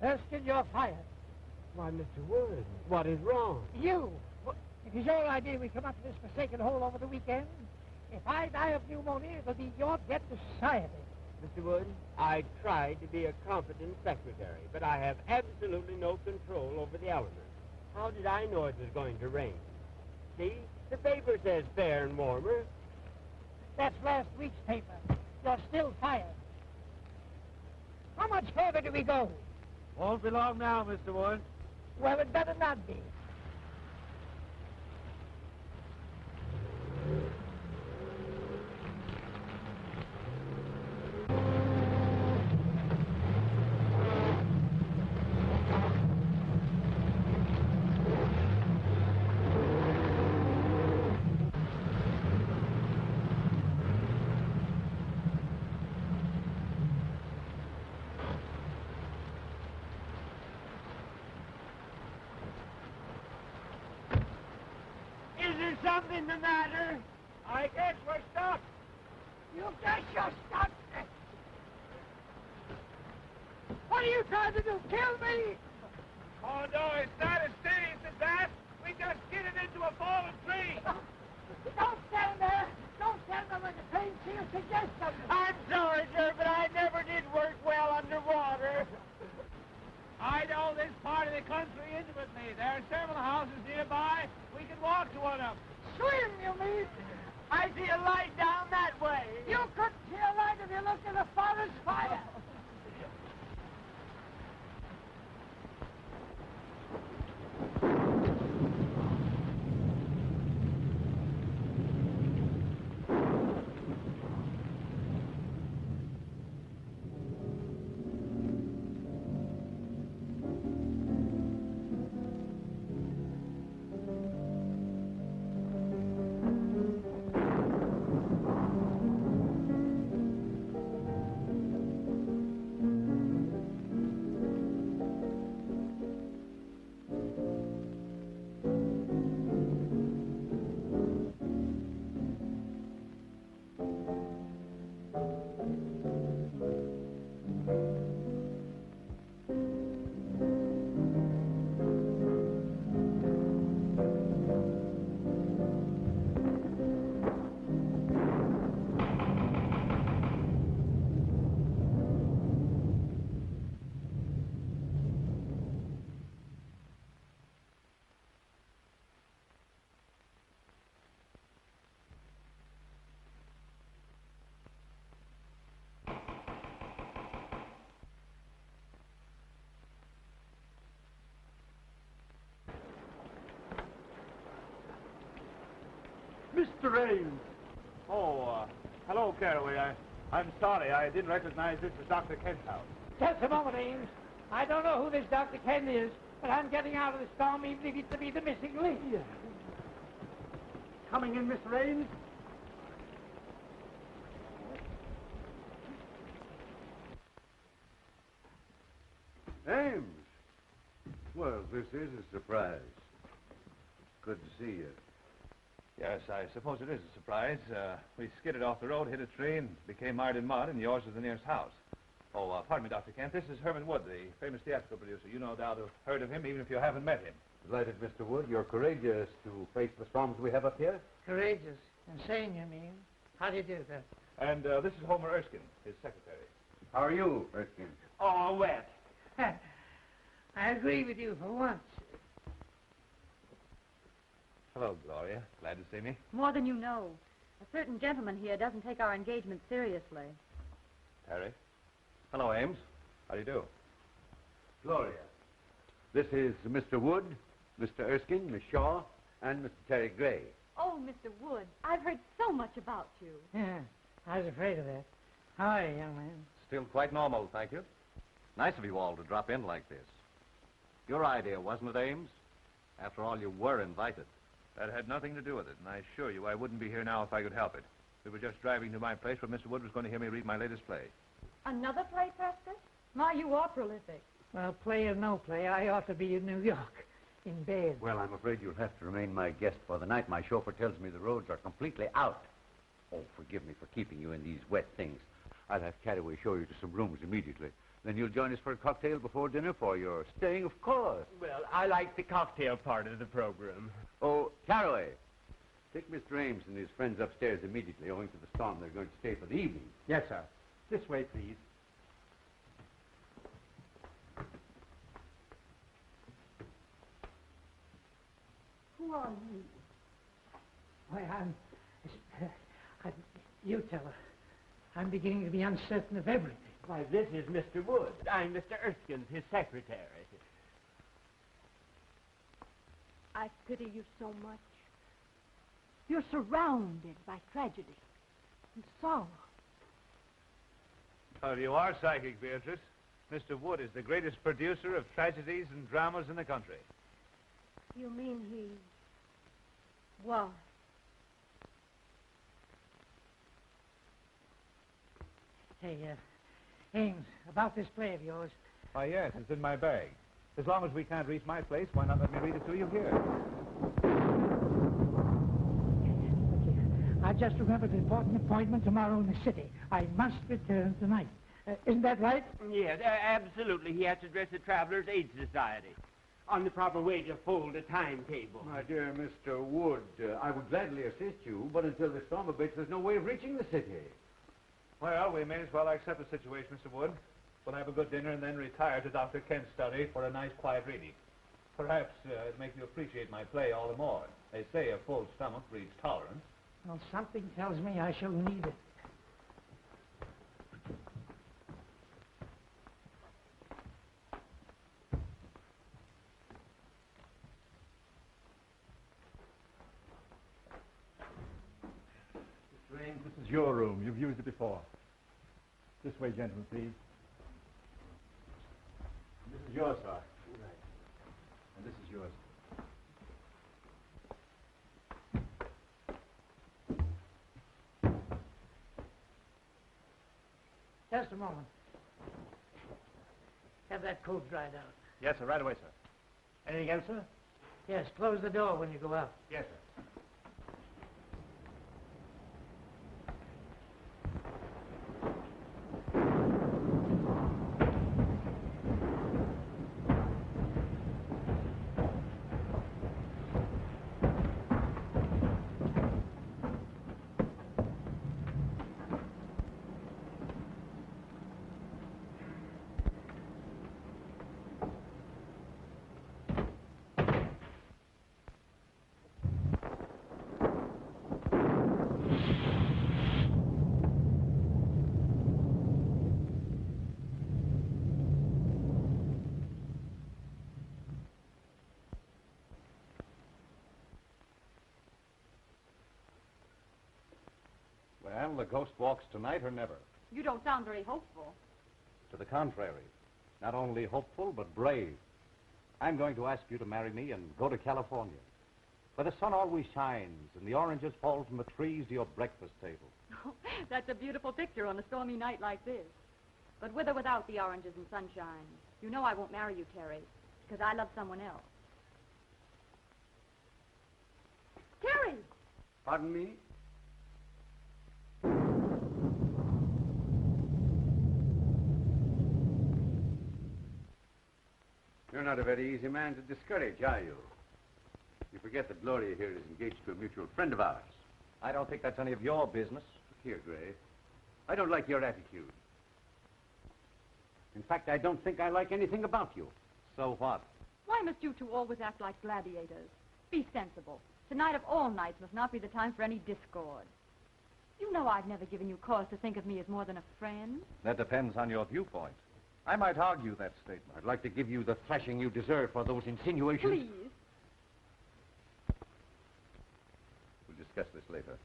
Erskine, you're fired. Why, Mr. Wood, what is wrong? You! It is your idea we come up to this forsaken hole over the weekend. If I die of pneumonia, it'll be your death to society. Mr. Wood, I tried to be a competent secretary, but I have absolutely no control over the elements. How did I know it was going to rain? See, the paper says fair and warmer. That's last week's paper. You're still fired. How much further do we go? Won't be long now, Mr. Wood. Well, it better not be. Something the matter? I guess we're stuck. You guess you're stuck. What are you trying to do? Kill me? Oh, no, it's not as serious as that. We just skidded into a fallen tree. Don't stand there. Don't stand there when the train seals suggest something. I'm sorry, sir, but I never did work well underwater. I know this part of the country intimately. There are several houses nearby. We can walk to one of them. Swim, you mean? I see a light down that way. You couldn't see a light if you looked at a forest fire. Mr. Ames. Oh, hello, Caraway. I'm sorry. I didn't recognize this as Dr. Kent's house. Just a moment, Ames. I don't know who this Dr. Kent is, but I'm getting out of the storm even if it's to be the missing link. Coming in, Mr. Ames? Ames! Well, this is a surprise. Good to see you. Yes, I suppose it is a surprise. We skidded off the road, hit a tree, and became mired in mud, and yours is the nearest house. Oh, pardon me, Dr. Kent. This is Herman Wood, the famous theatrical producer. You no doubt have heard of him, even if you haven't met him. Delighted, Mr. Wood. You're courageous to face the storms we have up here. Courageous. Insane, you mean? How do you do that? And this is Homer Erskine, his secretary. How are you, Erskine? Oh, wet. I agree with you for once. Hello, Gloria. Glad to see me. More than you know. A certain gentleman here doesn't take our engagement seriously. Harry. Hello, Ames. How do you do? Gloria. This is Mr. Wood, Mr. Erskine, Miss Shaw, and Mr. Terry Gray. Oh, Mr. Wood, I've heard so much about you. Yeah, I was afraid of that. How are you, young man? Still quite normal, thank you. Nice of you all to drop in like this. Your idea, wasn't it, Ames? After all, you were invited. That had nothing to do with it, and I assure you I wouldn't be here now if I could help it. We were just driving to my place where Mr. Wood was going to hear me read my latest play. Another play, Prescott? My, you are prolific. Well, play or no play, I ought to be in New York, in bed. Well, I'm afraid you'll have to remain my guest for the night. My chauffeur tells me the roads are completely out. Oh, forgive me for keeping you in these wet things. I'll have Caraway show you to some rooms immediately. Then you'll join us for a cocktail before dinner for your staying, of course. Well, I like the cocktail part of the program. Oh, Caraway, take Mr. Ames and his friends upstairs immediately. Owing to the storm, they're going to stay for the evening. Yes, sir. This way, please. Who are you? Why, you tell her. I'm beginning to be uncertain of everything. Why, this is Mr. Wood. I'm Mr. Erskine, his secretary. I pity you so much. You're surrounded by tragedy and sorrow. Well, you are psychic, Beatrice. Mr. Wood is the greatest producer of tragedies and dramas in the country. You mean he was? Hey, Ames, about this play of yours. Why, yes, it's in my bag. As long as we can't reach my place, why not let me read it to you here? I just remembered an important appointment tomorrow in the city. I must return tonight. Isn't that right? Yes, absolutely. He has to address the Travelers' Aid Society on the proper way to fold a timetable. My dear Mr. Wood, I would gladly assist you, but until the storm abates, there's no way of reaching the city. Well, we may as well accept the situation, Mr. Wood. We'll have a good dinner and then retire to Dr. Kent's study for a nice, quiet reading. Perhaps it'll make you appreciate my play all the more. They say a full stomach breeds tolerance. Well, something tells me I shall need it. This is your room. You've used it before. This way, gentlemen, please. This is yours, sir. Right. And this is yours. Just a moment. Have that coat dried out. Yes, sir. Right away, sir. Anything else, sir? Yes, close the door when you go out. Yes, sir. Well, the ghost walks tonight or never. You don't sound very hopeful. To the contrary. Not only hopeful, but brave. I'm going to ask you to marry me and go to California, where the sun always shines and the oranges fall from the trees to your breakfast table. That's a beautiful picture on a stormy night like this. But with or without the oranges and sunshine, you know I won't marry you, Terry, because I love someone else. Terry! Pardon me? You're not a very easy man to discourage, are you? You forget that Gloria here is engaged to a mutual friend of ours. I don't think that's any of your business. Here, Gray. I don't like your attitude. In fact, I don't think I like anything about you. So what? Why must you two always act like gladiators? Be sensible. Tonight of all nights must not be the time for any discord. You know I've never given you cause to think of me as more than a friend. That depends on your viewpoint. I might argue that statement. I'd like to give you the thrashing you deserve for those insinuations. Please. We'll discuss this later.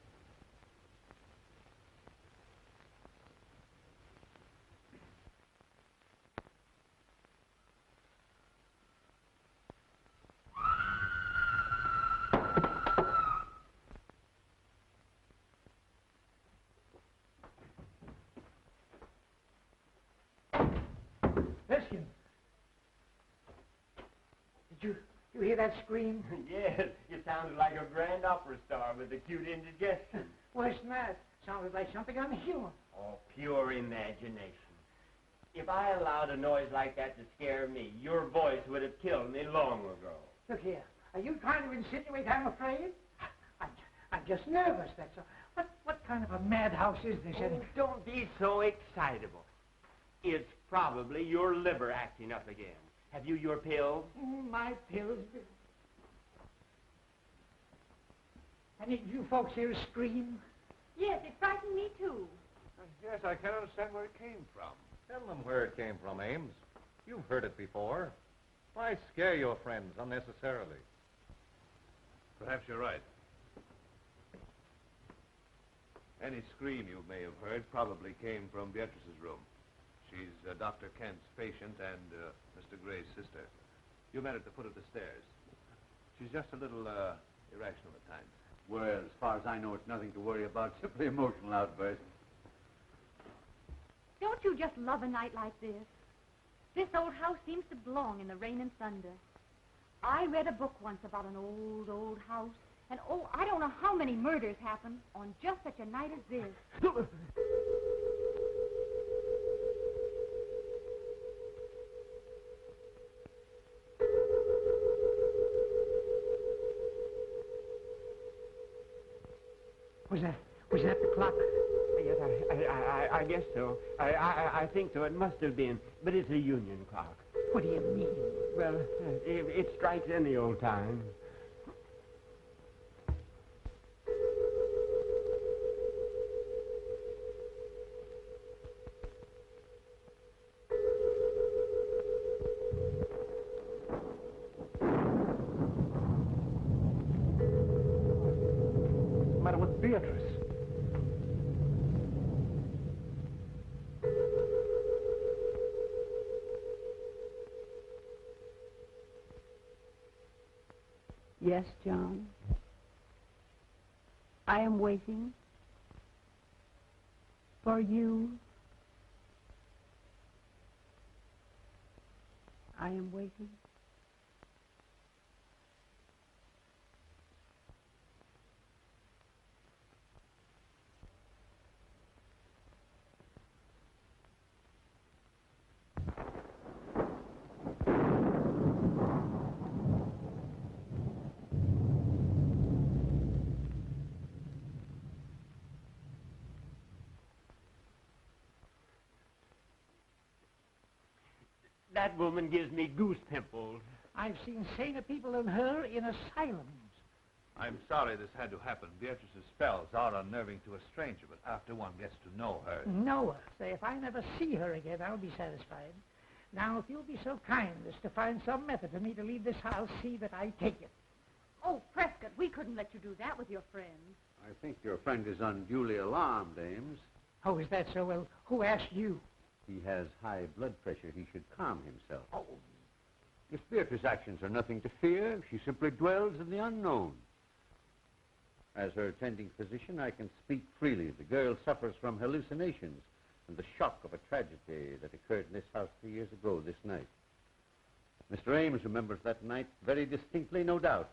Erskine! Did you hear that scream? Yes, you sounded like a grand opera star with acute indigestion. Worse than that. Sounded like something unhuman. Oh, pure imagination. If I allowed a noise like that to scare me, your voice would have killed me long ago. Look here. Are you trying to insinuate I'm afraid? I'm just nervous, that's all. What kind of a madhouse is this? Oh, don't be so excitable. It's probably your liver acting up again. Have you your pills? My pills. Any of you folks here scream? Yes, it frightened me, too. Yes, I can't understand where it came from. Tell them where it came from, Ames. You've heard it before. Why scare your friends unnecessarily? Perhaps you're right. Any scream you may have heard probably came from Beatrice's room. She's Dr. Kent's patient and Mr. Gray's sister. You met at the foot of the stairs. She's just a little irrational at times. Well, as far as I know, it's nothing to worry about, simply emotional outbursts. Don't you just love a night like this? This old house seems to belong in the rain and thunder. I read a book once about an old house, and I don't know how many murders happen on just such a night as this. Was that the clock? Yes, I guess so. I think so. It must have been. But it's a union clock. What do you mean? Well, it strikes any old time. What's the matter with Beatrice? Yes, John. I am waiting for you. I am waiting. That woman gives me goose pimples. I've seen saner people than her in asylums. I'm sorry this had to happen. Beatrice's spells are unnerving to a stranger, but after one gets to know her... Know her. Say, if I never see her again, I'll be satisfied. Now, if you'll be so kind as to find some method for me to leave this house, see that I take it. Oh, Prescott, we couldn't let you do that with your friends. I think your friend is unduly alarmed, Ames. Oh, is that so? Well, who asked you? He has high blood pressure. He should calm himself. Oh. If Beatrice's actions are nothing to fear, she simply dwells in the unknown. As her attending physician, I can speak freely. The girl suffers from hallucinations and the shock of a tragedy that occurred in this house 3 years ago this night. Mr. Ames remembers that night very distinctly, no doubt.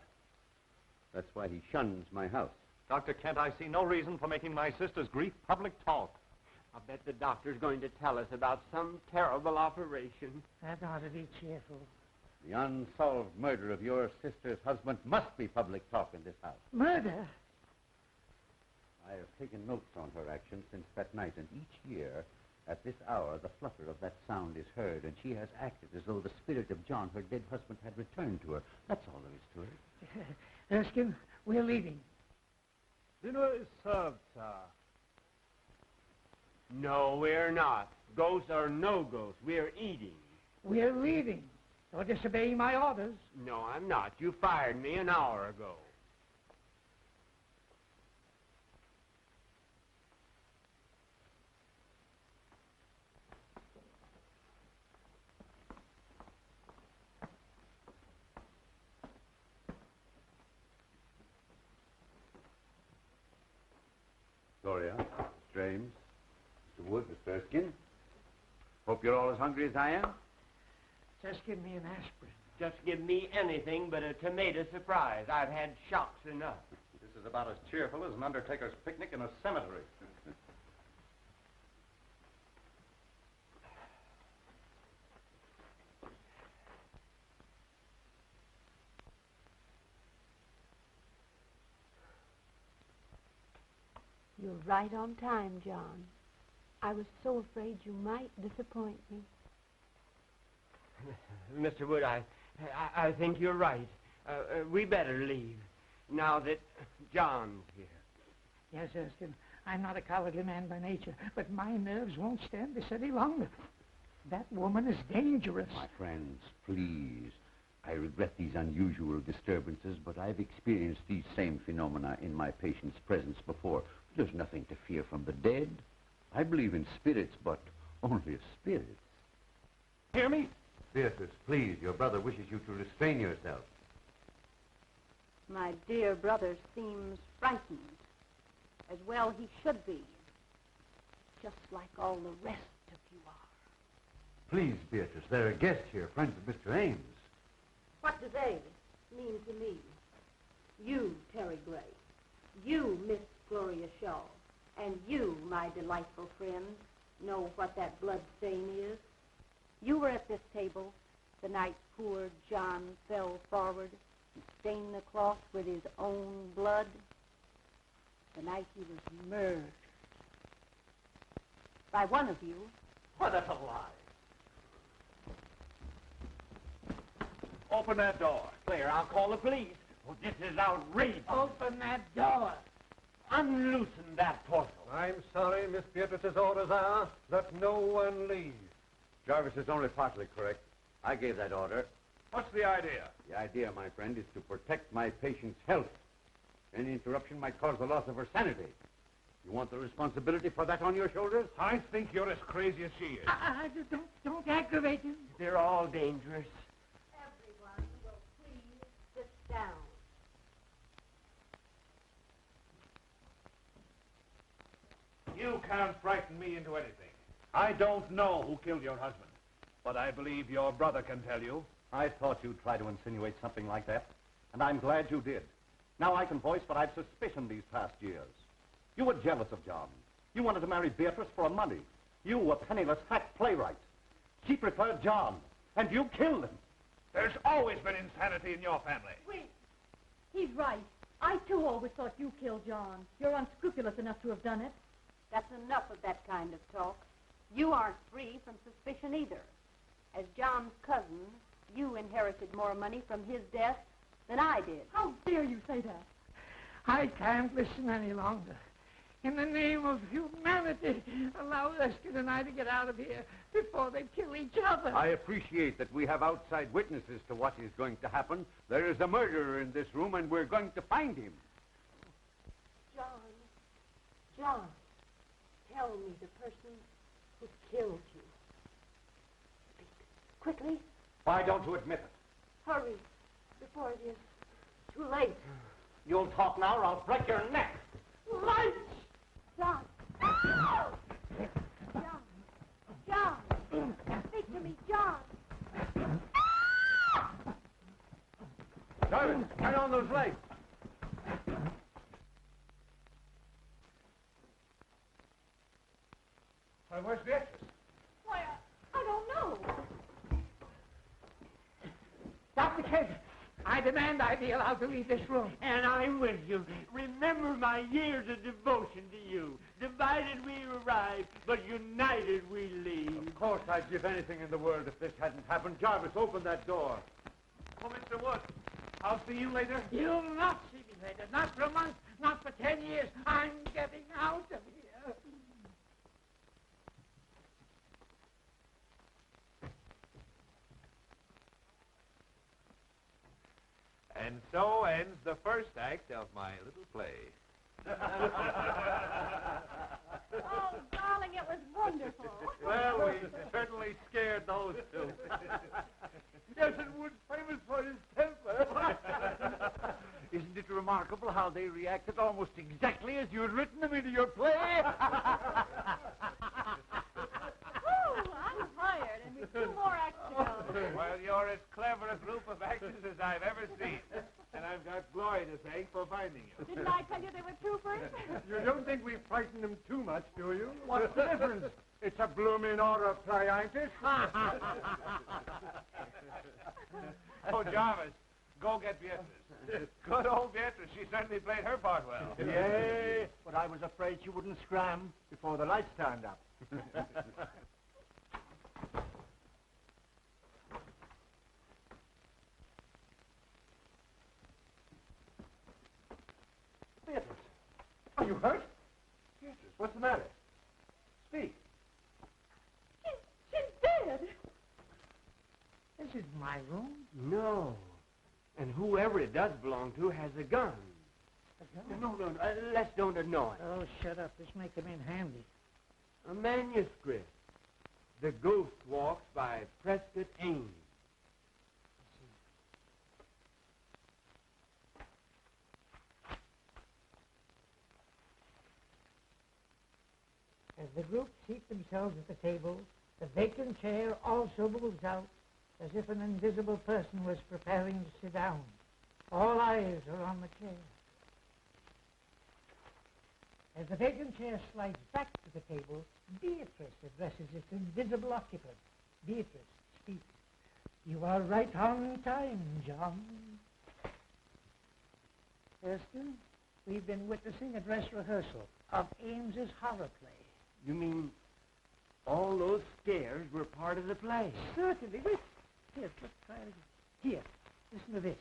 That's why he shuns my house. Dr. Kent, I see no reason for making my sister's grief public talk. I bet the doctor's going to tell us about some terrible operation. That ought to be cheerful. The unsolved murder of your sister's husband must be public talk in this house. Murder? I have taken notes on her actions since that night, and each year, at this hour, the flutter of that sound is heard, and she has acted as though the spirit of John, her dead husband, had returned to her. That's all there is to it. Erskine, we're leaving. Dinner is served, sir. No, we're not. Ghosts or no ghosts, we're eating. We're leaving. Don't disobey my orders. No, I'm not. You fired me an hour ago. Gloria, Mr. Ames, Mr. Wood, Mr. Erskine. Hope you're all as hungry as I am. Just give me an aspirin. Just give me anything but a tomato surprise. I've had shocks enough. is about as cheerful as an undertaker's picnic in a cemetery. You're right on time, John. I was so afraid you might disappoint me. Mr. Wood, I think you're right. We better leave, now that John's here. Yes, Erskine, I'm not a cowardly man by nature, but my nerves won't stand this any longer. That woman is dangerous. My friends, please. I regret these unusual disturbances, but I've experienced these same phenomena in my patient's presence before. There's nothing to fear from the dead. I believe in spirits, but only as spirits. Hear me? Beatrice, please, your brother wishes you to restrain yourself. My dear brother seems frightened, as well he should be, just like all the rest of you are. Please, Beatrice, there are guests here, friends of Mr. Ames. What do they mean to me? You, Terry Gray. You, Miss Gloria Shaw. And you, my delightful friend, know what that blood stain is. You were at this table the night poor John fell forward and stained the cloth with his own blood. The night he was murdered. By one of you. Why, that's a lie. Open that door. Claire, I'll call the police. Oh, this is outrageous. Open that door. Unloosen that portal. I'm sorry, Miss Beatrice's orders are that no one leave. Jarvis is only partly correct. I gave that order. What's the idea? The idea, my friend, is to protect my patient's health. Any interruption might cause the loss of her sanity. You want the responsibility for that on your shoulders? I think you're as crazy as she is. Don't aggravate him. They're all dangerous. Everyone will please sit down. You can't frighten me into anything. I don't know who killed your husband, but I believe your brother can tell you. I thought you'd try to insinuate something like that, and I'm glad you did. Now I can voice what I've suspicioned these past years. You were jealous of John. You wanted to marry Beatrice for money. You, a penniless hack playwright. She preferred John, and you killed him. There's always been insanity in your family. Wait. He's right. I, too, always thought you killed John. You're unscrupulous enough to have done it. That's enough of that kind of talk. You aren't free from suspicion either. As John's cousin, you inherited more money from his death than I did. How dare you say that? I can't listen any longer. In the name of humanity, allow Erskine and I to get out of here before they kill each other. I appreciate that we have outside witnesses to what is going to happen. There is a murderer in this room, and we're going to find him. John, tell me the person who killed you. Speak quickly. Why don't you admit it? Hurry, before it is too late. You'll talk now or I'll break your neck. Light! John! John! Speak to me, John! Jarvis, turn on those lights. Well, where's Beatrice? Why, I don't know. Dr. Kent, I demand I be allowed to leave this room. And I'm with you. Remember my years of devotion to you. Divided we arrive, but united we leave. Of course, I'd give anything in the world if this hadn't happened. Jarvis, open that door. Oh, Mr. Wood, I'll see you later. You'll not see me later. Not for a month, not for 10 years. I'm getting out of here. And so ends the first act of my little play. Oh, darling, it was wonderful. Well, we certainly scared those two. Desmond Wood's famous for his temper. Isn't it remarkable how they reacted almost exactly as you had written them into your play? Oh, I'm hired, and we've 2 more acts to go. Well, you're as clever a group of actors as I've ever seen. And I've got Glory to thank for finding you. Didn't I tell you they were troopers? You don't think we frightened them too much, do you? What's the difference? It's a blooming order of play, ain't it? Oh, Jarvis, go get Beatrice. Good old Beatrice. She certainly played her part well. Yay, but I was afraid she wouldn't scram before the lights turned up. Beatrice, are you hurt? Beatrice, what's the matter? Speak. She's dead. This is my room. No. And whoever it does belong to has a gun. A gun? No, let's don't annoy. Oh, shut up. This may come in handy. A manuscript. The Ghost Walks by Prescott Ames. As the group seat themselves at the table, the vacant chair also moves out, as if an invisible person was preparing to sit down. All eyes are on the chair. As the vacant chair slides back to the table, Beatrice addresses its invisible occupant. Beatrice speaks. You are right on time, John. Thurston, we've been witnessing a dress rehearsal of Ames's horror play. You mean all those scares were part of the play? Certainly. Here, let's try it again. Here, listen to this.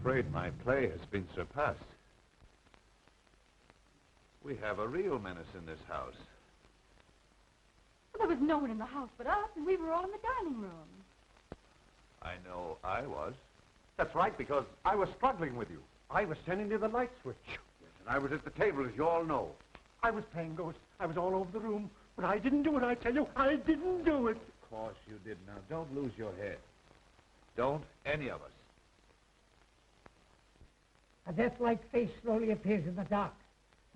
I'm afraid my play has been surpassed. We have a real menace in this house. Well, there was no one in the house but us, and we were all in the dining room. I know I was. That's right, because I was struggling with you. I was sending you the light switch. And I was at the table, as you all know. I was playing ghost. I was all over the room. But I didn't do it, I tell you. I didn't do it. Of course you did. Now, don't lose your head. Don't any of us. A death-like face slowly appears in the dark,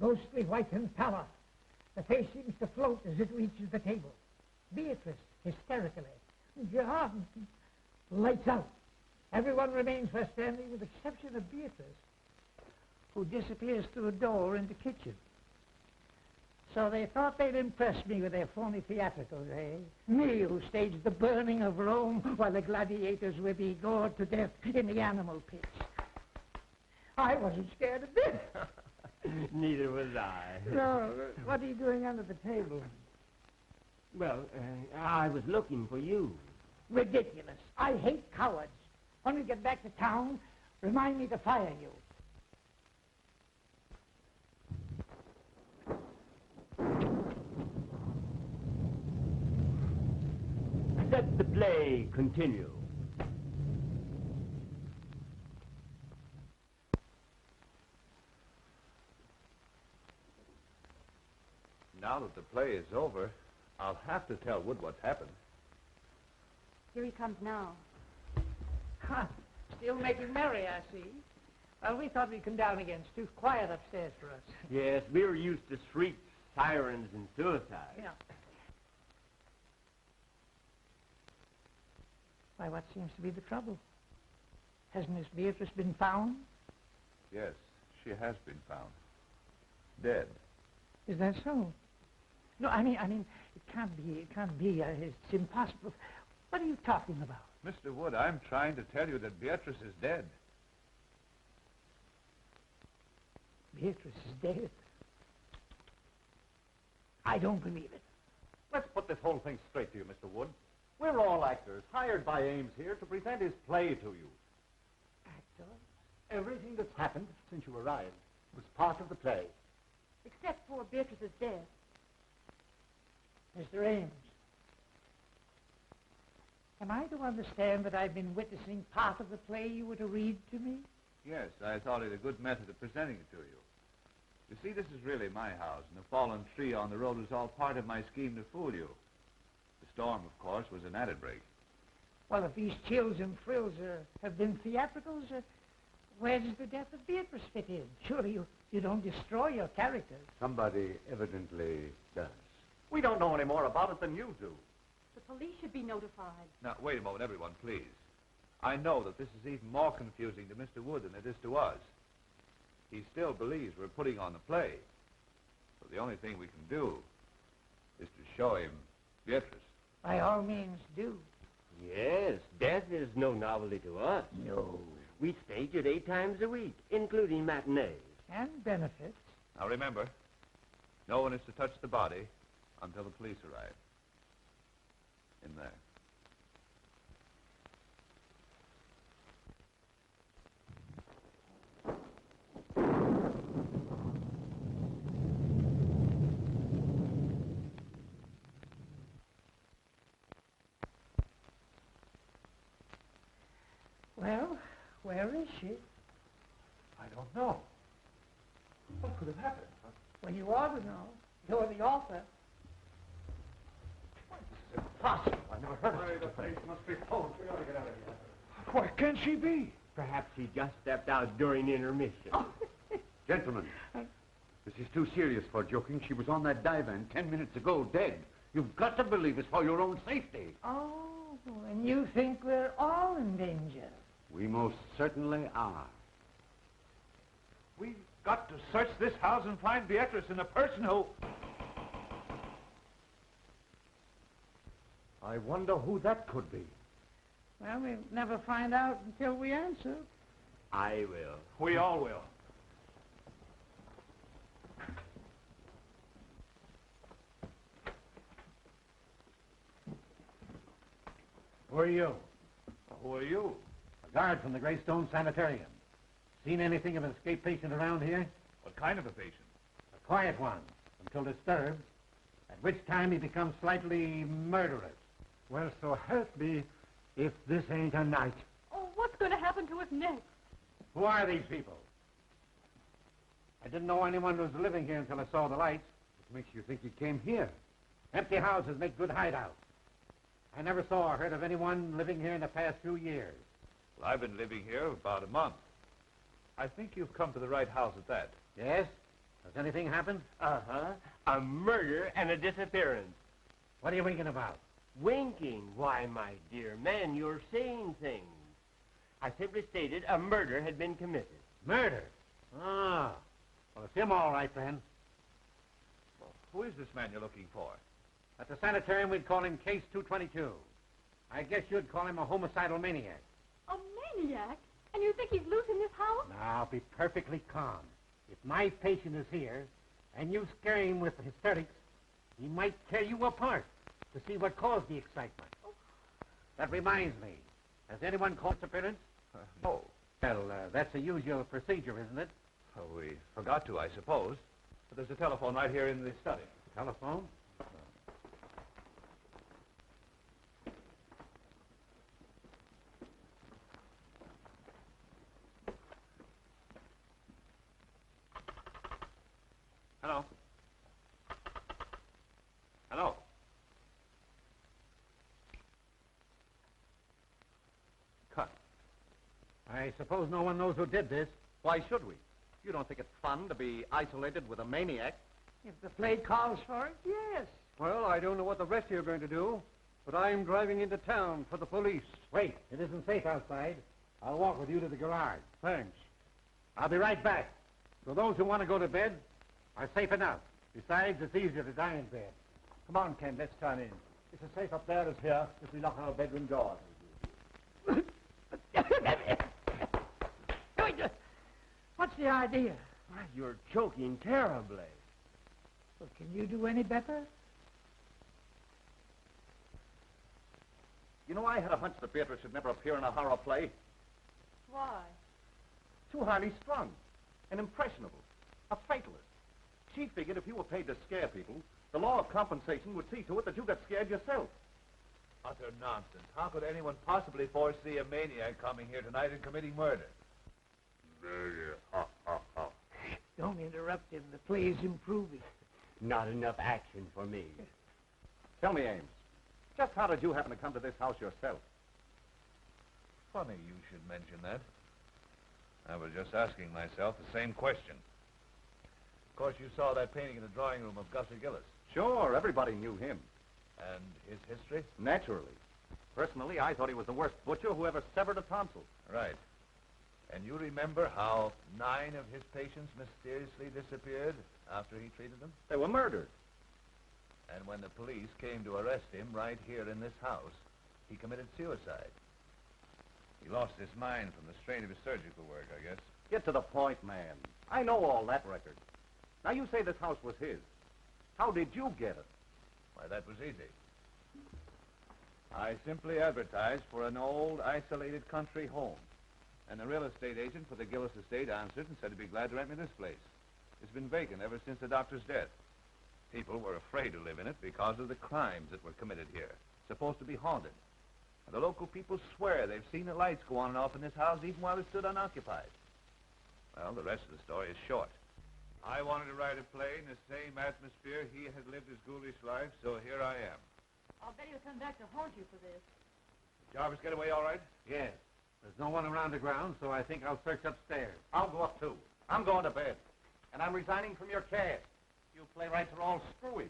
ghostly white and pallor. The face seems to float as it reaches the table. Beatrice, hysterically. John! Lights out. Everyone remains where standing with the exception of Beatrice, who disappears through a door in the kitchen. So they thought they'd impress me with their phony theatricals, eh? Me, who staged the burning of Rome while the gladiators were being gored to death in the animal pits. I wasn't scared a bit. Neither was I. No, what are you doing under the table? Well, I was looking for you. Ridiculous. I hate cowards. When we get back to town, remind me to fire you. Let the play continue. Now that the play is over, I'll have to tell Wood what's happened. Here he comes now. Ha! Still making merry, I see. Well, we thought we'd come down again. It's too quiet upstairs for us. Yes, we're used to shrieks, sirens, and suicides. Yeah. Why, what seems to be the trouble? Has Miss Beatrice been found? Yes, she has been found. Dead. Is that so? No, I mean, it can't be. It's impossible. What are you talking about? Mr. Wood, I'm trying to tell you that Beatrice is dead. Beatrice is dead. I don't believe it. Let's put this whole thing straight to you, Mr. Wood. We're all actors, hired by Ames here to present his play to you. Actor? Everything that's happened since you arrived was part of the play. Except poor Beatrice's death. Mr. Ames, Am I to understand that I've been witnessing part of the play you were to read to me? Yes, I thought it a good method of presenting it to you. You see, this is really my house, and the fallen tree on the road was all part of my scheme to fool you. The storm, of course, was an added break. Well, if these chills and thrills have been theatricals, where does the death of Beatrice fit in? Surely you don't destroy your characters. Somebody evidently does. We don't know any more about it than you do. The police should be notified. Now, wait a moment, everyone, please. I know that this is even more confusing to Mr. Wood than it is to us. He still believes we're putting on the play. So the only thing we can do is to show him Beatrice. By all means, do. Yes, death is no novelty to us. No. We stage it 8 times a week, including matinees. And benefits. Now, remember, no one is to touch the body until the police arrive. In there. Well, where is she? I don't know. What could have happened? Well, you ought to know. You're the author. Impossible. I never heard of it. The place must be closed. We ought to get out of here. Where can she be? Perhaps he just stepped out during intermission. Gentlemen, this is too serious for joking. She was on that divan 10 minutes ago, dead. You've got to believe it's for your own safety. Oh, and you think we're all in danger? We most certainly are. We've got to search this house and find Beatrice and the person who... I wonder who that could be. Well, we'll never find out until we answer. I will. We all will. Who are you? Who are you? A guard from the Greystone Sanitarium. Seen anything of an escaped patient around here? What kind of a patient? A quiet one, until disturbed, at which time he becomes slightly murderous. Well, so help me if this ain't a night. Oh, what's going to happen to us next? Who are these people? I didn't know anyone was living here until I saw the lights. What makes you think he came here? Empty houses make good hideouts. I never saw or heard of anyone living here in the past few years. Well, I've been living here about a month. I think you've come to the right house at that. Yes? Has anything happened? Uh-huh. A murder and a disappearance. What are you winking about? Winking? Why, my dear man, you're saying things. I simply stated a murder had been committed. Murder? Ah. Well, it's him all right, then. Well, who is this man you're looking for? At the sanitarium, we'd call him Case 222. I guess you'd call him a homicidal maniac. A maniac? And you think he's loose in this house? Now, be perfectly calm. If my patient is here, and you scare him with hysterics, he might tear you apart to see what caused the excitement. Oh. That reminds me. Has anyone called disappearance? No. Well, that's a usual procedure, isn't it? Oh, we forgot to, I suppose. But there's a telephone right here in the study. Telephone? Hello? Hello? Cut. I suppose no one knows who did this. Why should we? You don't think it's fun to be isolated with a maniac? If the play calls for it, yes. Well, I don't know what the rest of you are going to do, but I'm driving into town for the police. Wait, it isn't safe outside. I'll walk with you to the garage. Thanks. I'll be right back. So those who want to go to bed are safe enough. Besides, it's easier to die in bed. Come on, Ken, let's turn in. It's as safe up there as here if we lock our bedroom doors. What's the idea? Why, you're choking terribly. Well, can you do any better? You know, I had a hunch that Beatrice should never appear in a horror play. Why? Too highly strung and impressionable. A fatalist. She figured if you were paid to scare people, the law of compensation would see to it that you got scared yourself. Utter nonsense. How could anyone possibly foresee a maniac coming here tonight and committing murder? Murder. Ha, ha, ha. Don't interrupt him. The play is improving. Not enough action for me. Tell me, Ames, just how did you happen to come to this house yourself? Funny you should mention that. I was just asking myself the same question. Of course, you saw that painting in the drawing room of Gussie Gillis. Sure, everybody knew him. And his history? Naturally. Personally, I thought he was the worst butcher who ever severed a tonsil. Right. And you remember how 9 of his patients mysteriously disappeared after he treated them? They were murdered. And when the police came to arrest him right here in this house, he committed suicide. He lost his mind from the strain of his surgical work, I guess. Get to the point, man. I know all that record. Now, you say this house was his. How did you get it? Why, that was easy. I simply advertised for an old, isolated country home. And the real estate agent for the Gillis estate answered and said he'd be glad to rent me this place. It's been vacant ever since the doctor's death. People were afraid to live in it because of the crimes that were committed here. It's supposed to be haunted. And the local people swear they've seen the lights go on and off in this house even while it stood unoccupied. Well, the rest of the story is short. I wanted to write a play in the same atmosphere he had lived his ghoulish life, so here I am. I'll bet he'll come back to haunt you for this. Jarvis get away all right? Yes. There's no one around the ground, so I think I'll search upstairs. I'll go up, too. I'm going to bed. And I'm resigning from your cast. You playwrights are all screwy.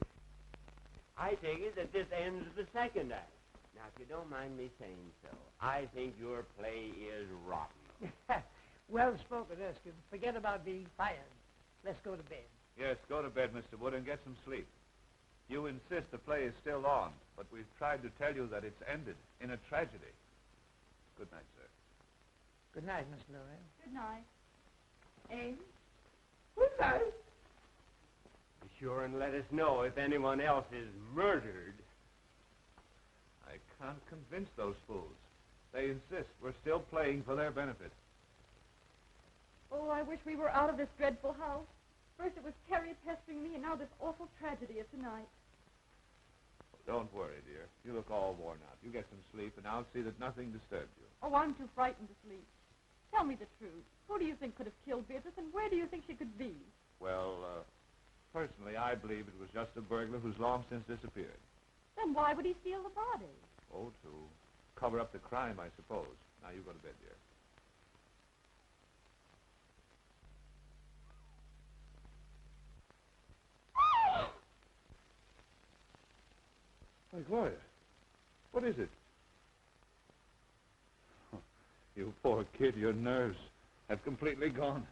I take it that this ends the second act. Now, if you don't mind me saying so, I think your play is rotten. Well spoken, Erskine. Forget about being fired. Let's go to bed. Yes, go to bed, Mr. Wood, and get some sleep. You insist the play is still on, but we've tried to tell you that it's ended in a tragedy. Good night, sir. Good night, Miss Laurel. Good night. Ames? Good night. Be sure and let us know if anyone else is murdered. I can't convince those fools. They insist we're still playing for their benefit. Oh, I wish we were out of this dreadful house. First it was Terry pestering me, and now this awful tragedy of tonight. Don't worry, dear. You look all worn out. You get some sleep, and I'll see that nothing disturbs you. Oh, I'm too frightened to sleep. Tell me the truth. Who do you think could have killed Beatrice, and where do you think she could be? Well, personally, I believe it was just a burglar who's long since disappeared. Then why would he steal the body? Oh, to cover up the crime, I suppose. Now, you go to bed, dear. Why, Gloria, what is it? Oh, you poor kid, your nerves have completely gone.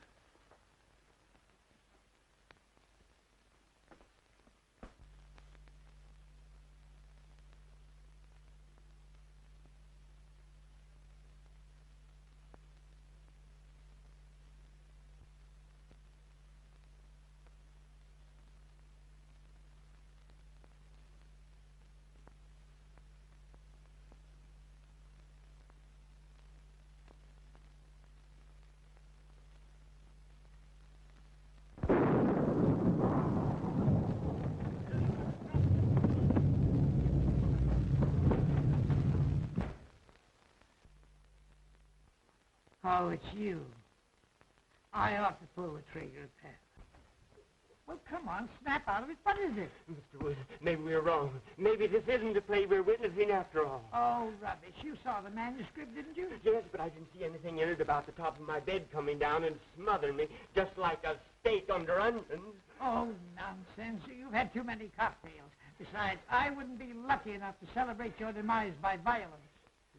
Oh, it's you. I ought to pull the trigger, Pat. Well, come on, snap out of it. What is it? Mr. Wood, maybe we're wrong. Maybe this isn't the play we're witnessing after all. Oh, rubbish. You saw the manuscript, didn't you? Yes, but I didn't see anything in it about the top of my bed coming down and smothering me, just like a steak under onions. Oh, nonsense. You've had too many cocktails. Besides, I wouldn't be lucky enough to celebrate your demise by violence.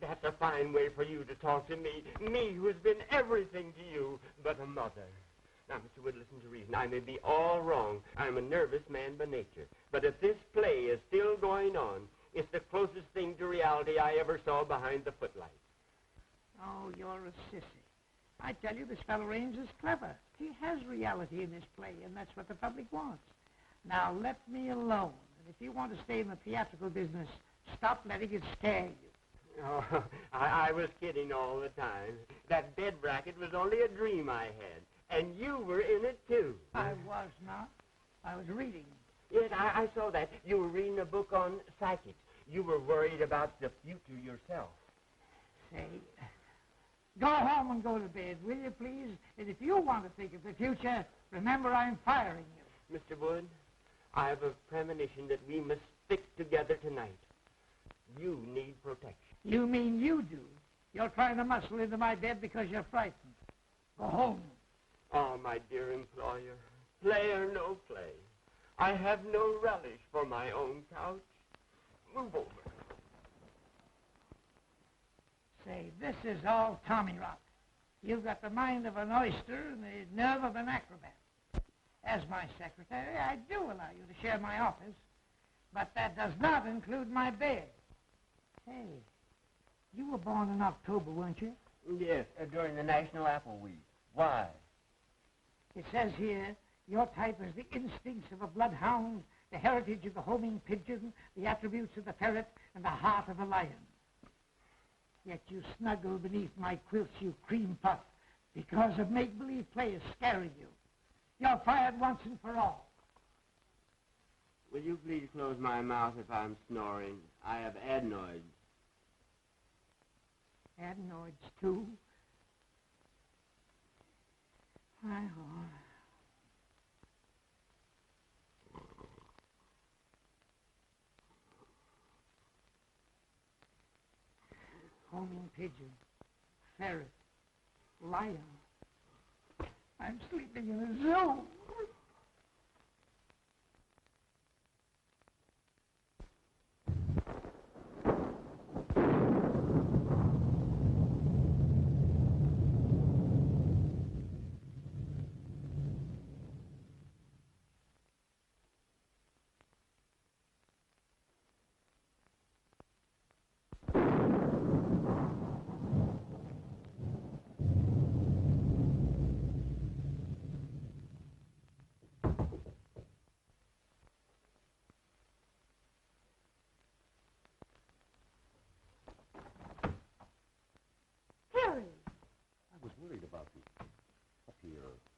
That's a fine way for you to talk to me who has been everything to you but a mother. Now, Mr. Wood, listen to reason. I may be all wrong. I'm a nervous man by nature. But if this play is still going on, it's the closest thing to reality I ever saw behind the footlights. Oh, you're a sissy. I tell you, this fellow Ames is clever. He has reality in this play, and that's what the public wants. Now, let me alone. And if you want to stay in the theatrical business, stop letting it scare you. Oh, I was kidding all the time. That bed bracket was only a dream I had. And you were in it, too. I was not. I was reading. Yes, I saw that. You were reading a book on psychics. You were worried about the future yourself. Say, go home and go to bed, will you, please? And if you want to think of the future, remember I'm firing you. Mr. Wood, I have a premonition that we must stick together tonight. You need protection. You mean you do? You're trying to muscle into my bed because you're frightened. Go home. Oh, my dear employer, play or no play, I have no relish for my own couch. Move over. Say, this is all Tommy rot. You've got the mind of an oyster and the nerve of an acrobat. As my secretary, I do allow you to share my office, but that does not include my bed. Hey, you were born in October, weren't you? Yes, during the National Apple Week. Why? It says here, your type is the instincts of a bloodhound, the heritage of the homing pigeon, the attributes of the ferret, and the heart of a lion. Yet you snuggle beneath my quilts, you cream puff, because a make-believe play is scaring you. You're fired once and for all. Will you please close my mouth if I'm snoring? I have adenoids. Adenoids, too? I homing pigeon, ferret, lion. I'm sleeping in a zoo.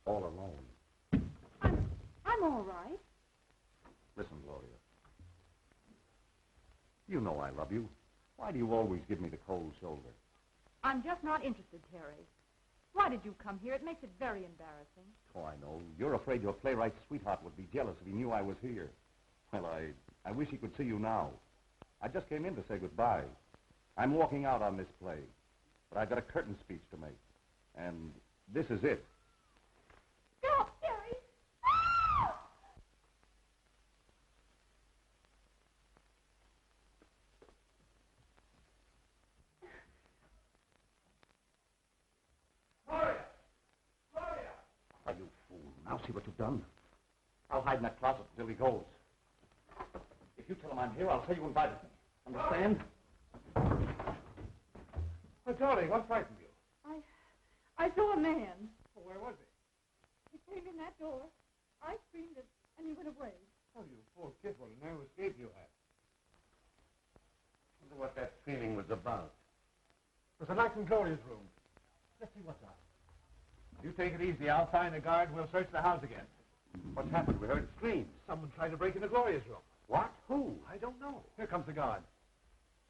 All alone. I'm all right. Listen, Gloria. You know I love you. Why do you always give me the cold shoulder? I'm just not interested, Terry. Why did you come here? It makes it very embarrassing. Oh, I know. You're afraid your playwright's sweetheart would be jealous if he knew I was here. Well, I wish he could see you now. I just came in to say goodbye. I'm walking out on this play, but I've got a curtain speech to make. And this is it. Stop, Terry! Gloria! Gloria! Oh, you fool. Now see what you've done. I'll hide in that closet until he goes. If you tell him I'm here, I'll tell you who invited me. Understand? Oh, darling, what frightened you? I saw a man. Oh, where was he? He came in that door. I screamed and he went away. Oh, you poor kid, what a narrow escape you had. Wonder what that feeling was about. There's a light in Gloria's room. Let's see what's on. You take it easy. I'll find a guard and we'll search the house again. What's happened? We heard screams. Someone tried to break into Gloria's room. What? Who? I don't know. Here comes the guard.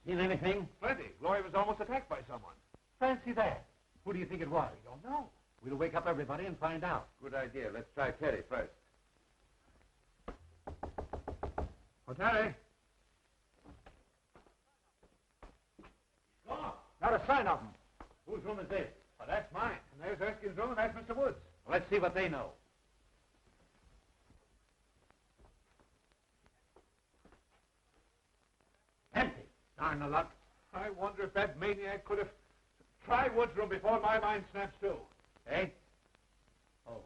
Seen anything? Plenty. Gloria was almost attacked by someone. Fancy that. Who do you think it was? We don't know. We'll wake up everybody and find out. Good idea. Let's try Teddy first. Oh, Terry. Gone. Not a sign of him. Whose room is this? Well, that's mine. And there's Erskine's room and that's Mr. Woods. Well, let's see what they know. Empty. Darn the luck. I wonder if that maniac could have tried Woods' room before my mind snaps too. Eh? Oh.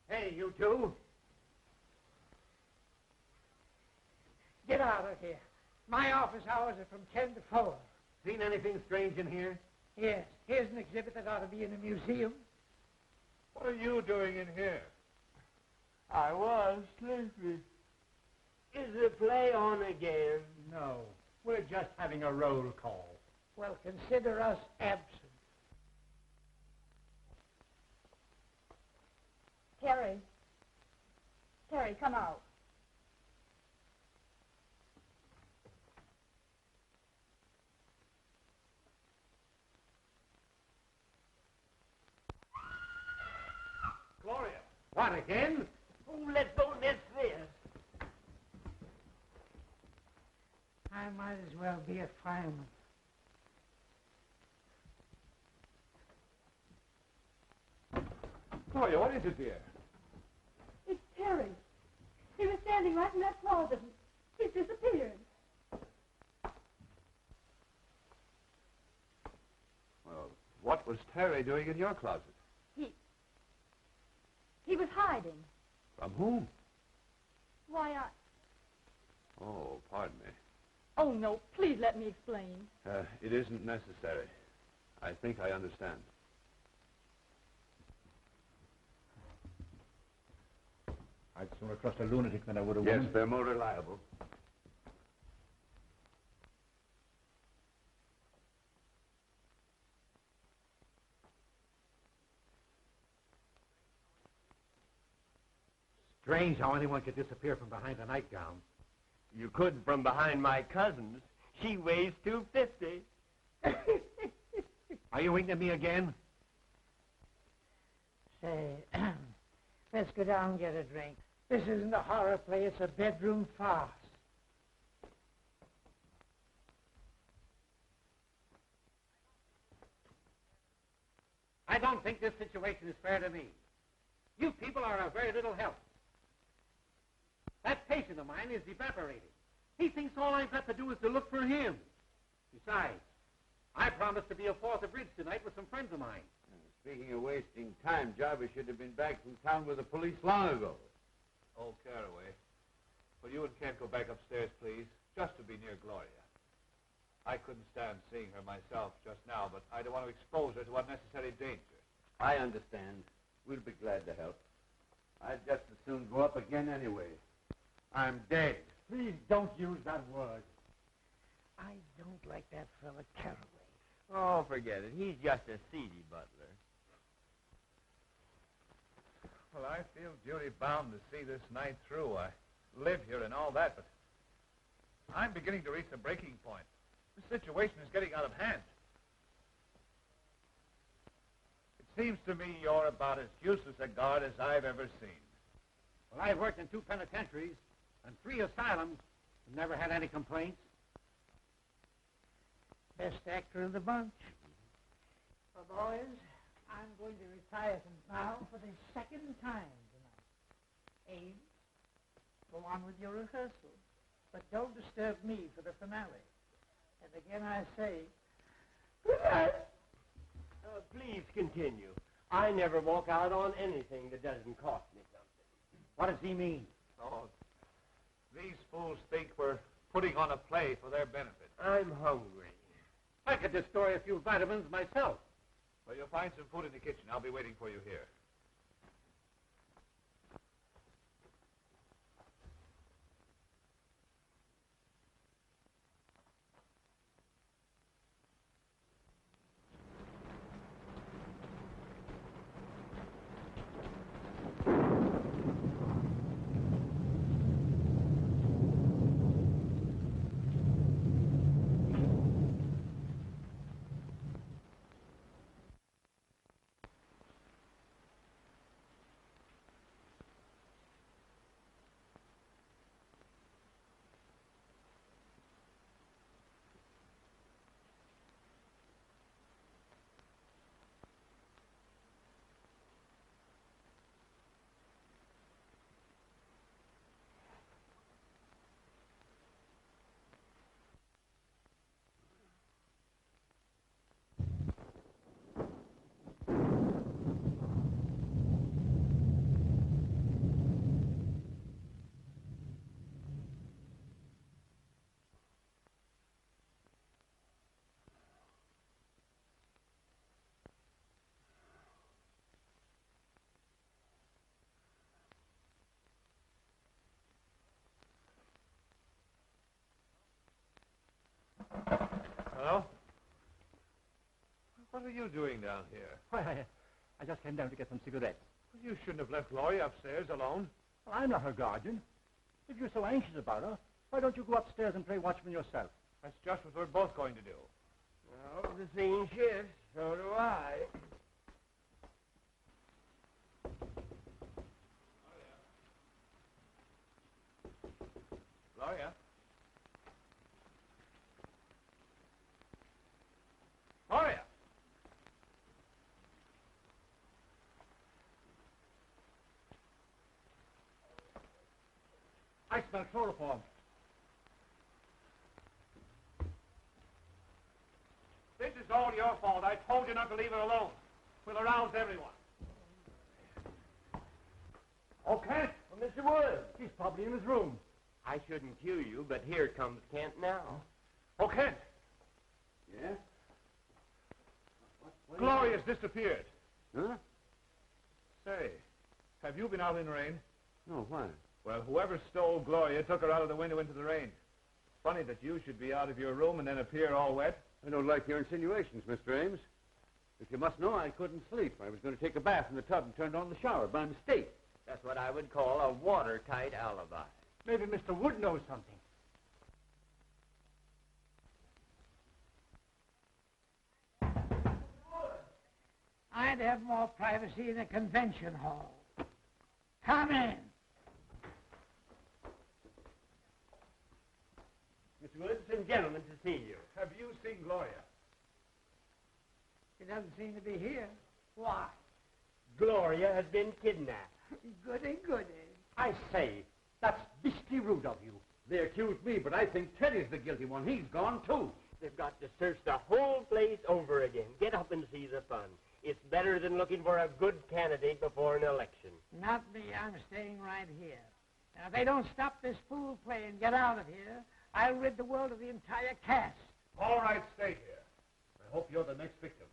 Hey, you two. Get out of here. My office hours are from 10 to 4. Seen anything strange in here? Yes, here's an exhibit that ought to be in a museum. What are you doing in here? I was sleepy. Is the play on again? No, we're just having a roll call. Well, consider us absent. Terry. Terry, come out. Gloria. What, again? Oh, let's don't miss this. I might as well be a fireman. Gloria, what is it, dear? It's Terry. He was standing right in that closet. He's disappeared. Well, what was Terry doing in your closet? He was hiding. From whom? Why, Oh, pardon me. Oh, no, please let me explain. It isn't necessary. I think I understand. I'd sooner trust a lunatic than I would a Yes, woman. they're more reliable. Strange how anyone could disappear from behind a nightgown. You could from behind my cousin's. She weighs 250. Are you winking at me again? Say, let's go down and get a drink. This isn't a horror play, it's a bedroom farce. I don't think this situation is fair to me. You people are of very little help. That patient of mine is evaporating. He thinks all I've got to do is to look for him. Besides, I promised to be a fourth of bridge tonight with some friends of mine. Speaking of wasting time, Jarvis should have been back from town with the police long ago. Oh, Caraway. Will you and Kent go back upstairs, please? Just to be near Gloria. I couldn't stand seeing her myself just now, but I don't want to expose her to unnecessary danger. I understand. We'll be glad to help. I'd just as soon go up again anyway. I'm dead. Please don't use that word. I don't like that fella Caraway. Oh, forget it. He's just a seedy butler. Well, I feel duty-bound to see this night through. I live here and all that, but I'm beginning to reach a breaking point. The situation is getting out of hand. It seems to me you're about as useless a guard as I've ever seen. Well, I've worked in 2 penitentiaries and 3 asylums and never had any complaints. Best actor in the bunch. Well, boys, I'm going to retire from now for the second time tonight. Abe, go on with your rehearsal, but don't disturb me for the finale. And again I say, good night. Please continue. I never walk out on anything that doesn't cost me something. What does he mean? Oh, these fools think we're putting on a play for their benefit. I'm hungry. I could destroy a few vitamins myself. Well, you'll find some food in the kitchen. I'll be waiting for you here. Hello? What are you doing down here? Why, I just came down to get some cigarettes. Well, you shouldn't have left Gloria upstairs alone. Well, I'm not her guardian. If you're so anxious about her, why don't you go upstairs and play watchman yourself? That's just what we're both going to do. Well, the scene shifts. So do I. Gloria? Gloria! I smell chloroform. This is all your fault. I told you not to leave her alone. We'll arouse everyone. Oh, Kent! Well, Mr. Wood. He's probably in his room. I shouldn't cue you, but here comes Kent now. Oh, Kent! Yeah? Gloria's disappeared. Huh? Say, have you been out in the rain? No, why? Well, whoever stole Gloria took her out of the window into the rain. Funny that you should be out of your room and then appear all wet. I don't like your insinuations, Mr. Ames. If you must know, I couldn't sleep. I was going to take a bath in the tub and turned on the shower by mistake. That's what I would call a watertight alibi. Maybe Mr. Wood knows something. I'd have more privacy in a convention hall. Come in. Mr. Wood, some gentlemen to see you. Have you seen Gloria? She doesn't seem to be here. Why? Gloria has been kidnapped. Goody, goody. I say, that's beastly rude of you. They accused me, but I think Teddy's the guilty one. He's gone, too. They've got to search the whole place over again. Get up and see the fun. It's better than looking for a good candidate before an election. Not me. I'm staying right here. Now, if they don't stop this fool play and get out of here, I'll rid the world of the entire cast. All right, stay here. I hope you're the next victim.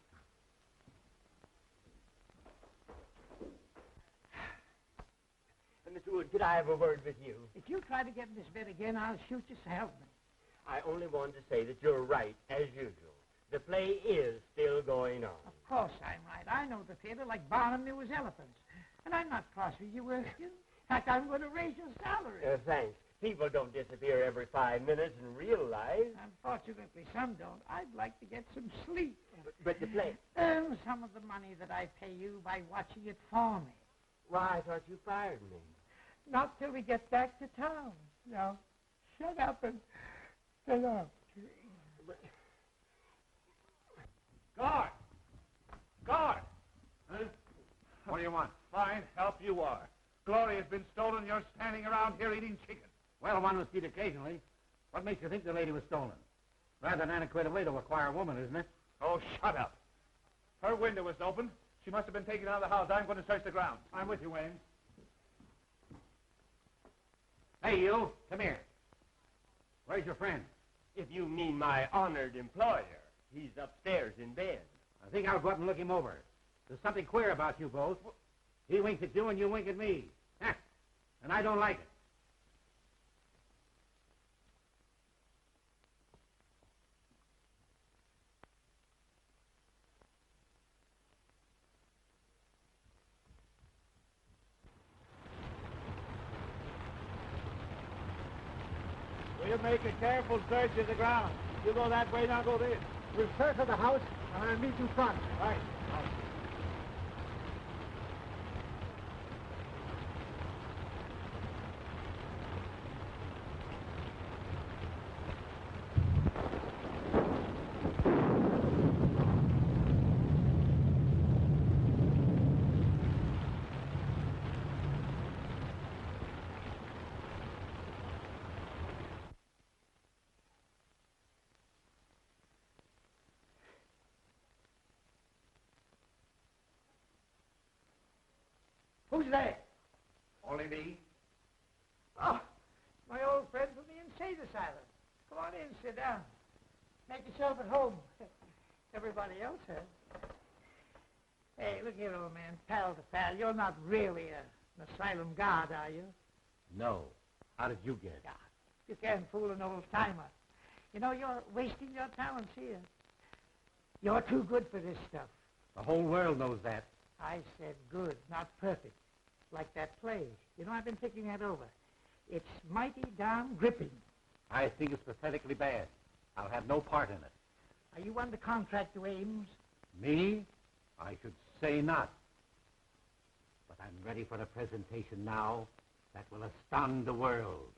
Mr. Wood, could I have a word with you? If you try to get in this bed again, I'll shoot you, so help me. I only wanted to say that you're right, as usual. The play is still going on. Of course I'm right. I know the theater like Barnum knew his elephants. And I'm not cross with you, Erskine. In fact, I'm going to raise your salary. Thanks. People don't disappear every 5 minutes in real life. Unfortunately, some don't. I'd like to get some sleep. But the play... Earn some of the money that I pay you by watching it for me. Why, I thought you fired me. Not till we get back to town. Now, shut up and get up. Guard! Guard! Huh? What do you want? Fine, help you are. Gloria's been stolen and you're standing around here eating chicken. Well, one must eat occasionally. What makes you think the lady was stolen? Rather an antiquated way to acquire a woman, isn't it? Oh, shut up. Her window was open. She must have been taken out of the house. I'm going to search the grounds. I'm with you, Wayne. Hey, you. Come here. Where's your friend? If you mean my honored employer, he's upstairs in bed. I think I'll go up and look him over. There's something queer about you both. He winks at you and you wink at me. And I don't like it. We'll make a careful search of the ground. You go that way, and I'll go this. We'll search the house, and I'll meet you front. Right. Who's there? Only me. Oh, my old friend from the insane asylum. Come on in, sit down. Make yourself at home. Everybody else has. Hey, look here, old man, pal to pal. You're not really an asylum guard, are you? No. How did you get it? God, you can't fool an old-timer. You know, you're wasting your talents here. You're too good for this stuff. The whole world knows that. I said good, not perfect. like that play. You know, I've been thinking that over. It's mighty darn gripping. I think it's pathetically bad. I'll have no part in it. Are you under contract to Ames? Me? I should say not. But I'm ready for the presentation now that will astound the world.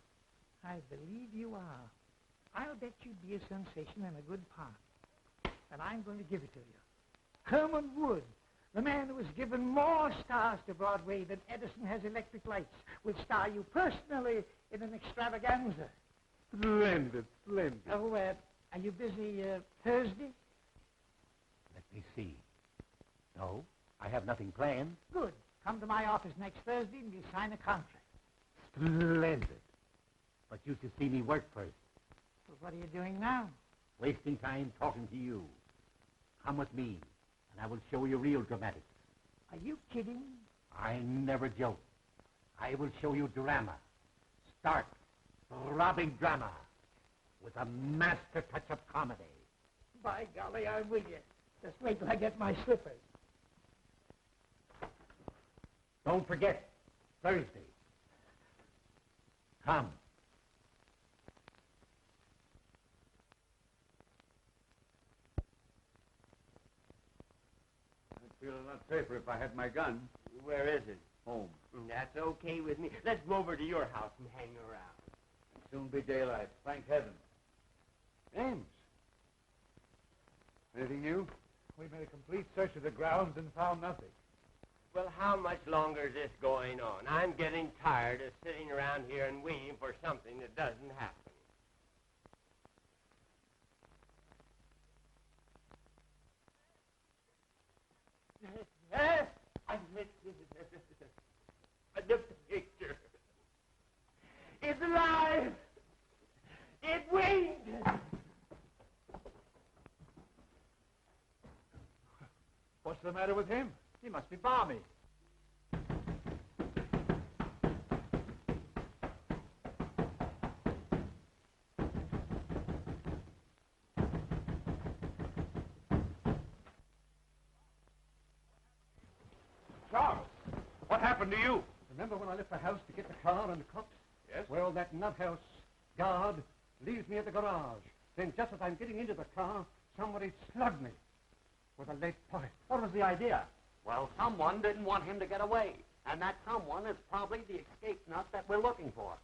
I believe you are. I'll bet you'd be a sensation and a good part. And I'm going to give it to you. Herman Wood, the man who has given more stars to Broadway than Edison has electric lights, will star you personally in an extravaganza. Splendid, splendid. Oh, are you busy Thursday? Let me see. No, I have nothing planned. Good. Come to my office next Thursday and we'll sign a contract. Splendid. But you should see me work first. Well, what are you doing now? Wasting time talking to you. Come with me, and I will show you real dramatics. Are you kidding? I never joke. I will show you drama. Stark, throbbing drama, with a master touch of comedy. By golly, I'm with you. Just wait till I get my slippers. Don't forget, Thursday. Come. I'd feel a lot safer if I had my gun. Where is it? Home. That's okay with me. Let's go over to your house and hang around. It'll soon be daylight. Thank heaven. Ames. Anything new? We made a complete search of the grounds and found nothing. Well, how much longer is this going on? I'm getting tired of sitting around here and waiting for something that doesn't happen. The picture. It's alive. It winked. What's the matter with him? He must be balmy. Charles, what happened to you? Remember when I left the house to get the car and the cops? Yes? Well, that nuthouse guard leaves me at the garage. Then just as I'm getting into the car, somebody slugged me with a lead pipe. What was the idea? Well, someone didn't want him to get away. And that someone is probably the escape nut that we're looking for.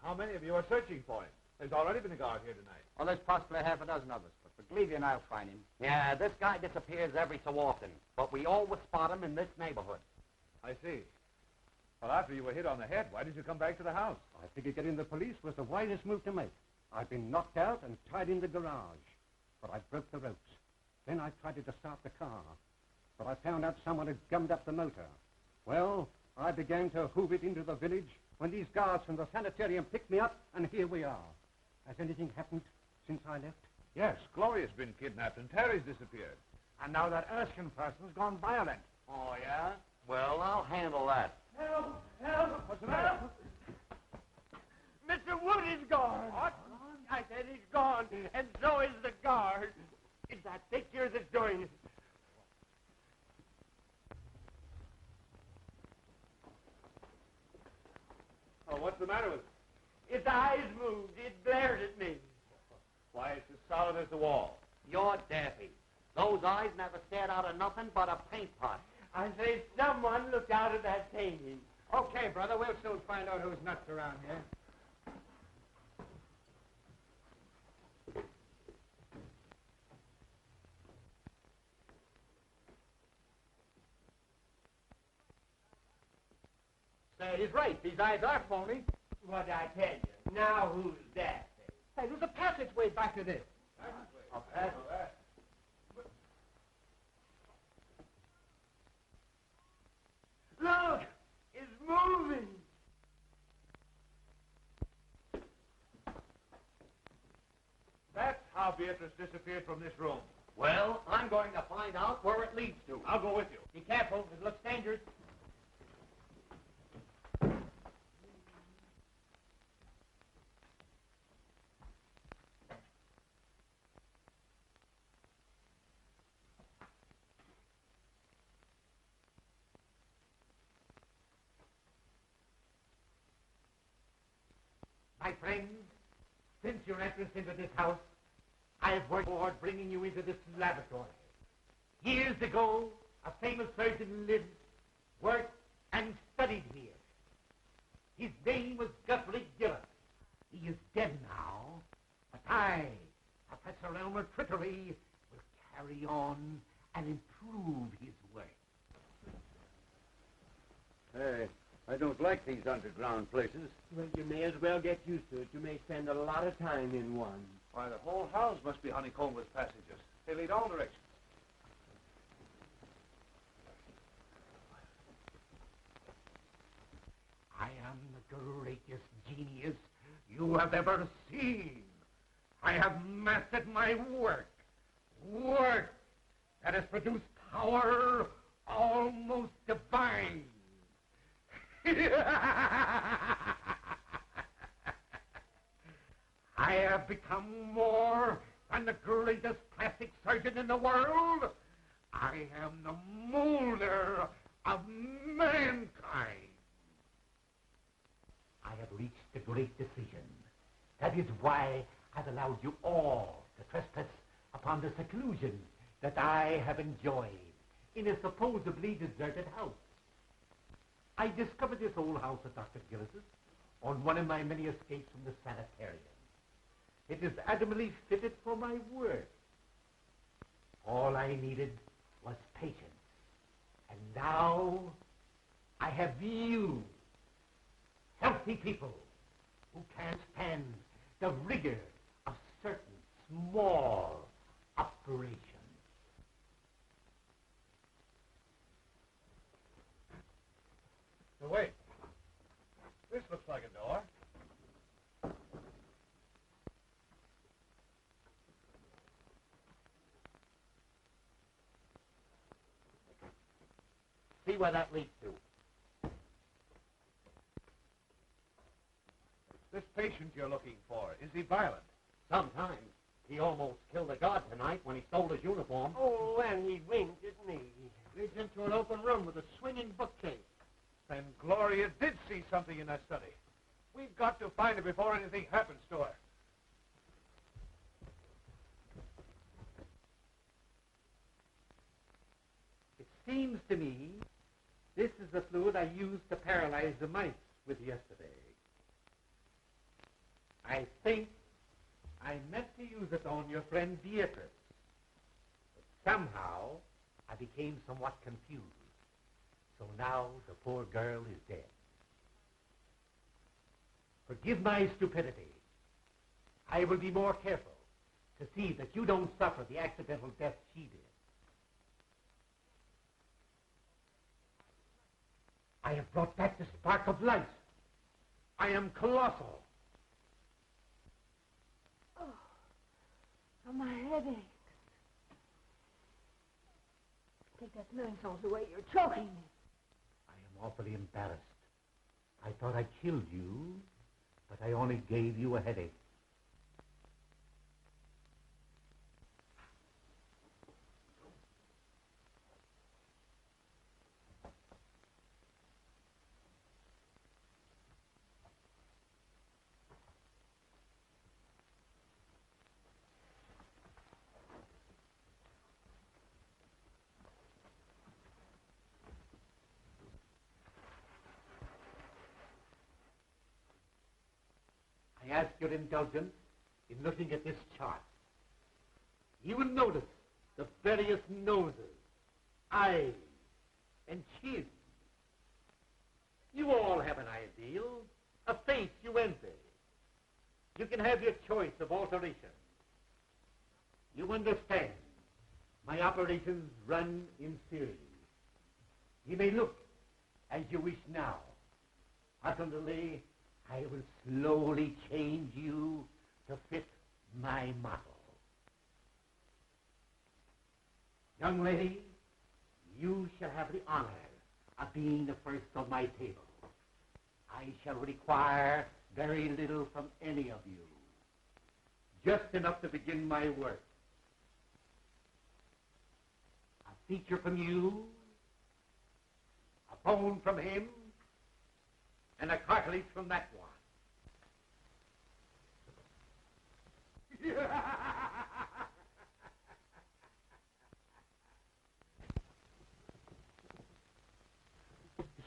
How many of you are searching for him? There's already been a guard here tonight. Well, there's possibly half a dozen of us, but believe you and I'll find him. Yeah, this guy disappears every so often, but we always spot him in this neighborhood. I see. Well, after you were hit on the head, why did you come back to the house? I figured getting the police was the wisest move to make. I'd been knocked out and tied in the garage, but I broke the ropes. Then I tried to start the car, but I found out someone had gummed up the motor. Well, I began to hoof it into the village when these guards from the sanitarium picked me up, and here we are. Has anything happened since I left? Yes, Gloria's been kidnapped and Terry's disappeared. And now that Erskine person's gone violent. Oh, yeah? Well, I'll handle that. Help! Help! What's the matter? Mr. Wood is gone. What? I said he's gone, and so is the guard. It's that picture that's doing it. Oh, what's the matter with it? Its eyes moved. It glared at me. Why, it's as solid as the wall. You're daffy. Those eyes never stared out of nothing but a paint pot. I say someone looked out of that painting. Okay, brother, we'll soon find out who's nuts around here. Say, he's right. These eyes are phony. What'd I tell you? Now who's that? Hey, there's a passageway back to this. A passage? Look! It's moving! That's how Beatrice disappeared from this room. Well, I'm going to find out where it leads to. I'll go with you. Be careful. It looks dangerous. My friends, since your entrance into this house, I've worked toward bringing you into this laboratory. Years ago, a famous surgeon lived, worked, and studied here. His name was Guthrie Gillis. He is dead now, but I, Professor Elmer Trickery, will carry on and improve his work. Hey, I don't like these underground places. Well, you may as well get used to it. You may spend a lot of time in one. Why, the whole house must be honeycombed with passages. They lead all directions. I am the greatest genius you have ever seen. I have mastered my work. Work that has produced power almost divine. I have become more than the greatest plastic surgeon in the world. I am the molder of mankind. I have reached a great decision. That is why I've allowed you all to trespass upon the seclusion that I have enjoyed in a supposedly deserted house. I discovered this old house of Dr. Gillis's on one of my many escapes from the sanitarium. It is admirably fitted for my work. All I needed was patience. And now I have you, healthy people, who can't stand the rigor of certain small operations. So wait. This looks like a door. See where that leads to. This patient you're looking for, is he violent? Sometimes. He almost killed a guard tonight when he stole his uniform. Oh, and he winked at me. Leads into an open room with a swinging bookcase. Then Gloria did see something in that study. We've got to find her before anything happens to her. It seems to me this is the fluid I used to paralyze the mice with yesterday. I think I meant to use it on your friend Beatrice. But somehow I became somewhat confused. So now the poor girl is dead. Forgive my stupidity. I will be more careful to see that you don't suffer the accidental death she did. I have brought back the spark of life. I am colossal. Oh, my head aches. Take that million souls away. You're choking me. I am awfully embarrassed. I thought I killed you, but I only gave you a headache. I ask your indulgence in looking at this chart. You will notice the various noses, eyes, and chins. You all have an ideal, a face you envy. You can have your choice of alteration. You understand, my operations run in series. You may look as you wish now. Ultimately, I will slowly change you to fit my model. Young lady, you shall have the honor of being the first on my table. I shall require very little from any of you. Just enough to begin my work. A feature from you, a bone from him, and a cartilage from that one. It's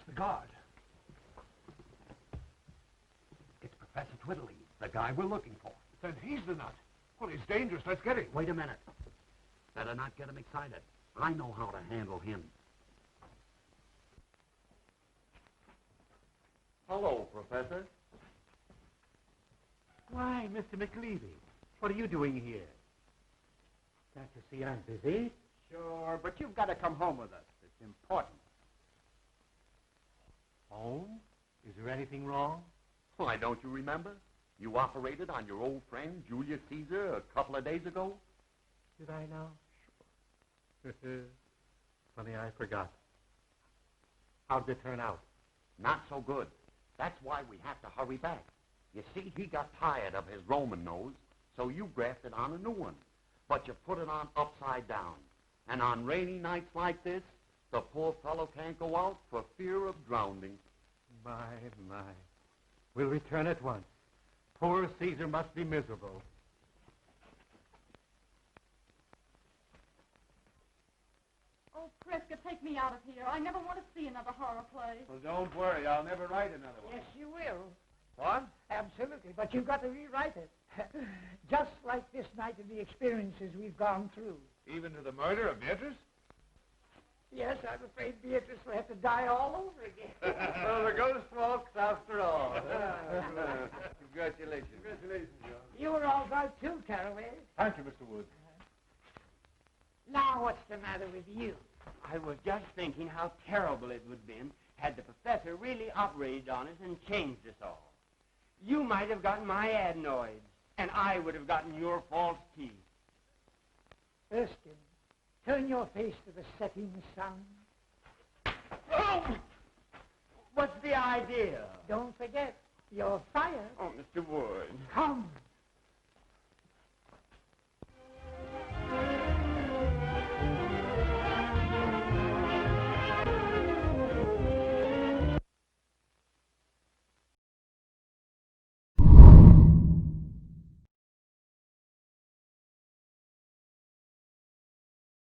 the guard. It's Professor Twiddly, the guy we're looking for. Then he's the nut. Well, he's dangerous. Let's get him. Wait a minute. Better not get him excited. I know how to handle him. Hello, Professor. Why, Mr. McLeavy, what are you doing here? Can't you see I'm busy? Sure, but you've got to come home with us. It's important. Home? Is there anything wrong? Why, don't you remember? You operated on your old friend, Julius Caesar, a couple of days ago. Did I now? Sure. Funny, I forgot. How'd it turn out? Not so good. That's why we have to hurry back. You see, he got tired of his Roman nose, so you grafted on a new one. But you put it on upside down. And on rainy nights like this, the poor fellow can't go out for fear of drowning. My. We'll return at once. Poor Caesar must be miserable. Oh, Prescott, take me out of here. I never want to see another horror play. Well, don't worry. I'll never write another one. Yes, you will. What? Absolutely, but you've got to rewrite it. Just like this night and the experiences we've gone through. Even to the murder of Beatrice? Yes, I'm afraid Beatrice will have to die all over again. Well, the ghost walks after all. Congratulations. Congratulations, John. You were all right too, Caraway. Thank you, Mr. Wood. Now what's the matter with you? I was just thinking how terrible it would have been had the professor really operated on us and changed us all. You might have gotten my adenoids, and I would have gotten your false teeth. Erskine, turn your face to the setting sun. Oh! What's the idea? Don't forget, you're fired. Oh, Mr. Wood. Come.